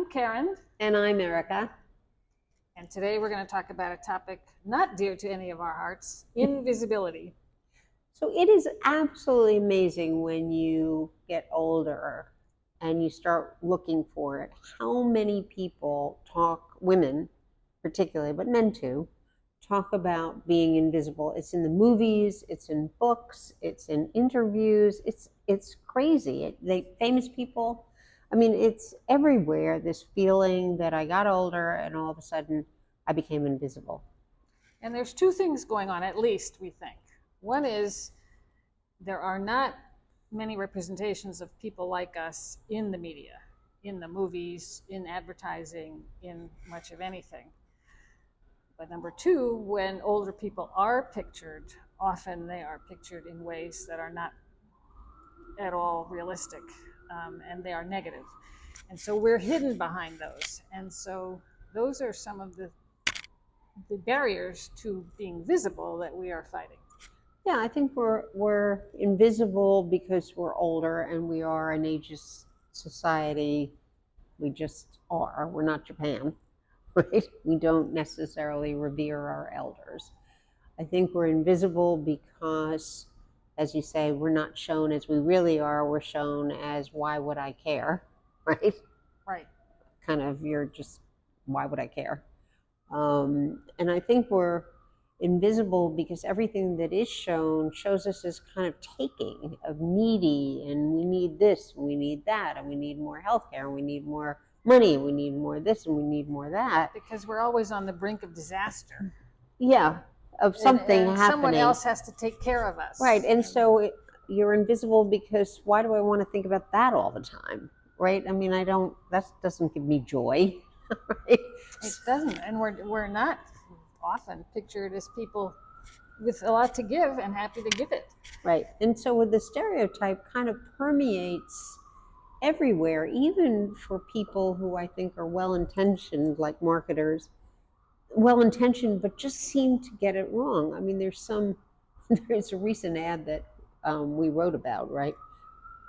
I'm Karen. And I'm Erica. And today we're going to talk about a topic not dear to any of our hearts, invisibility. So it is absolutely amazing when you get older and you start looking for it, how many people talk, women particularly, but men too, talk about being invisible. It's in the movies, it's in books, it's in interviews. It's crazy. Famous people, I mean, it's everywhere, this feeling that I got older and all of a sudden I became invisible. And there's two things going on, at least, we think. One is there are not many representations of people like us in the media, in the movies, in advertising, in much of anything. But number two, when older people are pictured, often they are pictured in ways that are not at all realistic, and they are negative. And so we're hidden behind those. And so those are some of the barriers to being visible that we are fighting. Yeah, I think we're invisible because we're older and we are an ageist society. We just are. We're not Japan, right? We don't necessarily revere our elders. I think we're invisible because, as you say, we're not shown as we really are. We're shown as, why would I care, right? Right. Kind of, you're just, why would I care? And I think we're invisible because everything that is shown shows us as kind of taking, of needy, and we need this, and we need that, and we need more healthcare, and we need more money, and we need more this, and we need more that. Because we're always on the brink of disaster. Yeah, of something and happening. Someone else has to take care of us. Right, and so you're invisible because why do I want to think about that all the time, right? I mean, that doesn't give me joy. Right? It doesn't, and we're not often pictured as people with a lot to give and happy to give it. Right, and so the stereotype kind of permeates everywhere, even for people who I think are well-intentioned, like marketers, well-intentioned, but just seem to get it wrong. I mean, there's a recent ad that we wrote about, right?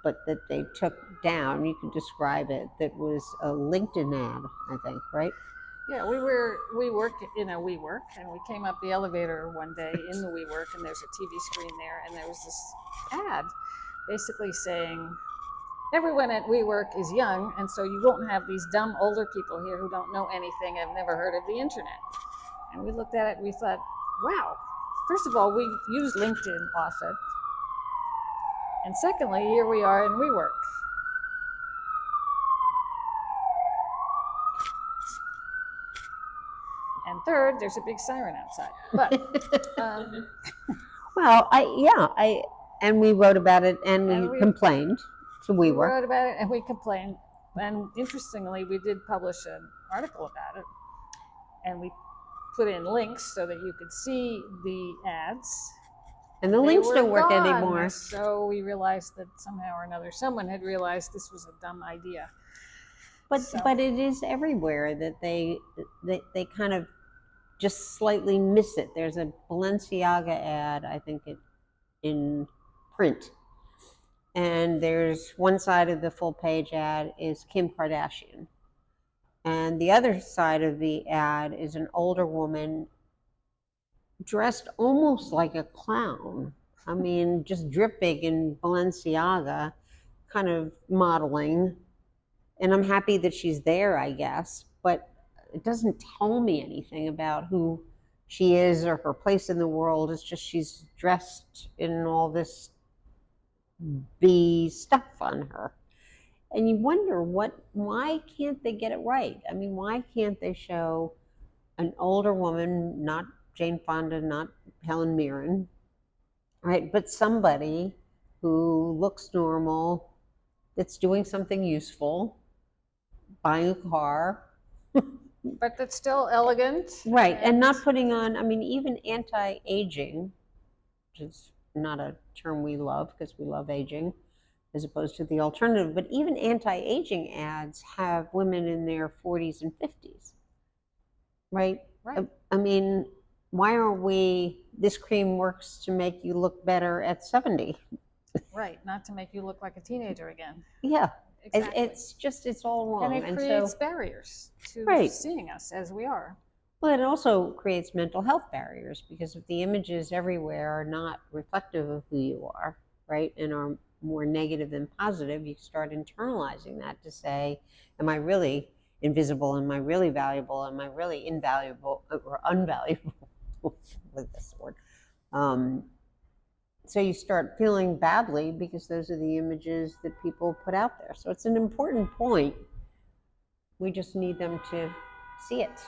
But that they took down. You could describe it. That was a LinkedIn ad, I think, right? Yeah, we work in a WeWork, and we came up the elevator one day in the WeWork, and there's a TV screen there, and there was this ad basically saying, everyone at WeWork is young, and so you won't have these dumb older people here who don't know anything, have never heard of the internet. And we looked at it and we thought, wow, first of all, we use LinkedIn often. And secondly, here we are in WeWork. And third, there's a big siren outside. But well, and we wrote about it, and we complained to WeWork. We wrote about it and we complained. And interestingly, we did publish an article about it, and we put in links so that you could see the ads. And the links don't work anymore. So we realized that somehow or another, someone had realized this was a dumb idea. But it is everywhere that they kind of just slightly miss it. There's a Balenciaga ad, I think in print. And there's one side of the full page ad is Kim Kardashian. And the other side of the ad is an older woman dressed almost like a clown. I mean, just dripping in Balenciaga, kind of modeling. And I'm happy that she's there, I guess, but it doesn't tell me anything about who she is or her place in the world. It's just she's dressed in all this stuff on her. And you wonder, why can't they get it right? I mean, why can't they show an older woman, not Jane Fonda, not Helen Mirren, right? But somebody who looks normal, that's doing something useful, buying a car. But that's still elegant. Right, and not putting on, I mean, even anti-aging, which is not a term we love because we love aging as opposed to the alternative, but even anti-aging ads have women in their 40s and 50s, right? Right. I mean, why are this cream works to make you look better at 70? Right, not to make you look like a teenager again. Yeah. exactly. It's all wrong. And it creates barriers to right. seeing us as we are. Well, it also creates mental health barriers because if the images everywhere are not reflective of who you are, right, and are more negative than positive, you start internalizing that to say, am I really invisible? Am I really valuable? Am I really invaluable or unvaluable? With this word. So you start feeling badly because those are the images that people put out there. So it's an important point. We just need them to see it.